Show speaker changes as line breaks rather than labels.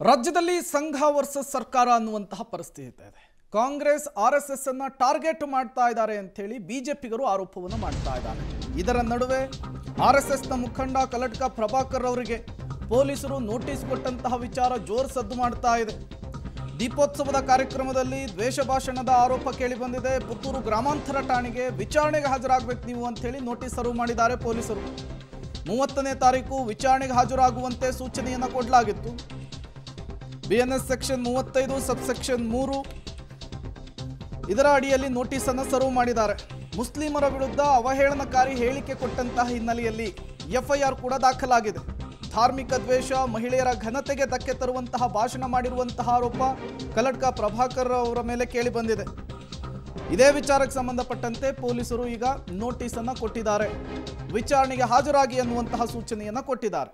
ರಾಜ್ಯದಲ್ಲಿ ಸಂಘ ವರ್ಸಸ್ ಸರ್ಕಾರ ಅನ್ನುವಂತಹ ಪರಿಸ್ಥಿತಿ ಇದೆ. ಕಾಂಗ್ರೆಸ್ ಆರ್ಎಸ್ಎಸ್ ಅನ್ನ ಟಾರ್ಗೆಟ್ ಮಾಡ್ತಾ ಇದ್ದಾರೆ ಅಂತ ಹೇಳಿ ಬಿಜೆಪಿಗರು ಆರೋಪವನ್ನು ಮಾಡ್ತಾ ಇದ್ದಾರೆ. ಇದರ ನಡುವೆ ಆರ್ಎಸ್ಎಸ್ನ ಮುಖಂಡ ಕಲಟ್ಕ ಪ್ರಭಾಕರ್ ಅವರಿಗೆ ಪೊಲೀಸರು ನೋಟಿಸ್ ಕೊಟ್ಟಂತಹ ವಿಚಾರ ಜೋರು ಸದ್ದು ಮಾಡ್ತಾ ಇದೆ. ದೀಪೋತ್ಸವದ ಕಾರ್ಯಕ್ರಮದಲ್ಲಿ ದ್ವೇಷ ಭಾಷಣದ ಆರೋಪ ಕೇಳಿ ಬಂದಿದೆ. ಪುತ್ತೂರು ಗ್ರಾಮಾಂತರ ಠಾಣೆಗೆ ವಿಚಾರಣೆಗೆ ಹಾಜರಾಗಬೇಕು ನೀವು ಅಂತ ಹೇಳಿ ನೋಟಿಸ್ ಸರ್ವ್ ಮಾಡಿದ್ದಾರೆ ಪೊಲೀಸರು. 30ನೇ ತಾರೀಕು ವಿಚಾರಣೆಗೆ ಹಾಜರಾಗುವಂತೆ ಸೂಚನೆಯನ್ನು ಕೊಡಲಾಗಿತ್ತು. BNS ಸೆಕ್ಷನ್ 35 ಸಬ್ಸೆಕ್ಷನ್ 3 ಇದರ ಅಡಿಯಲ್ಲಿ ನೋಟಿಸ್ ಅನ್ನು ಸರ್ವ್ ಮಾಡಿದ್ದಾರೆ. ಮುಸ್ಲಿಮರ ವಿರುದ್ಧ ಅವಹೇಳನಕಾರಿ ಹೇಳಿಕೆ ಕೊಟ್ಟಂತಹ ಹಿನ್ನೆಲೆಯಲ್ಲಿ FIR ಕೂಡ ದಾಖಲಾಗಿದೆ. ಧಾರ್ಮಿಕ ದ್ವೇಷ, ಮಹಿಳೆಯರ ಘನತೆಗೆ ಧಕ್ಕೆ ತರುವಂತಹ ಭಾಷಣ ಮಾಡಿರುವಂತಹ ಆರೋಪ ಕಲಟ್ಕ ಪ್ರಭಾಕರ್ ಅವರ ಮೇಲೆ ಕೇಳಿ ಬಂದಿದೆ. ಇದೇ ವಿಚಾರಕ್ಕೆ ಸಂಬಂಧಪಟ್ಟಂತೆ ಪೊಲೀಸರು ಈಗ ನೋಟಿಸ್ ಅನ್ನು ಕೊಟ್ಟಿದ್ದಾರೆ. ವಿಚಾರಣೆಗೆ ಹಾಜರಾಗಿ ಅನ್ನುವಂತಹ ಸೂಚನೆಯನ್ನು ಕೊಟ್ಟಿದ್ದಾರೆ.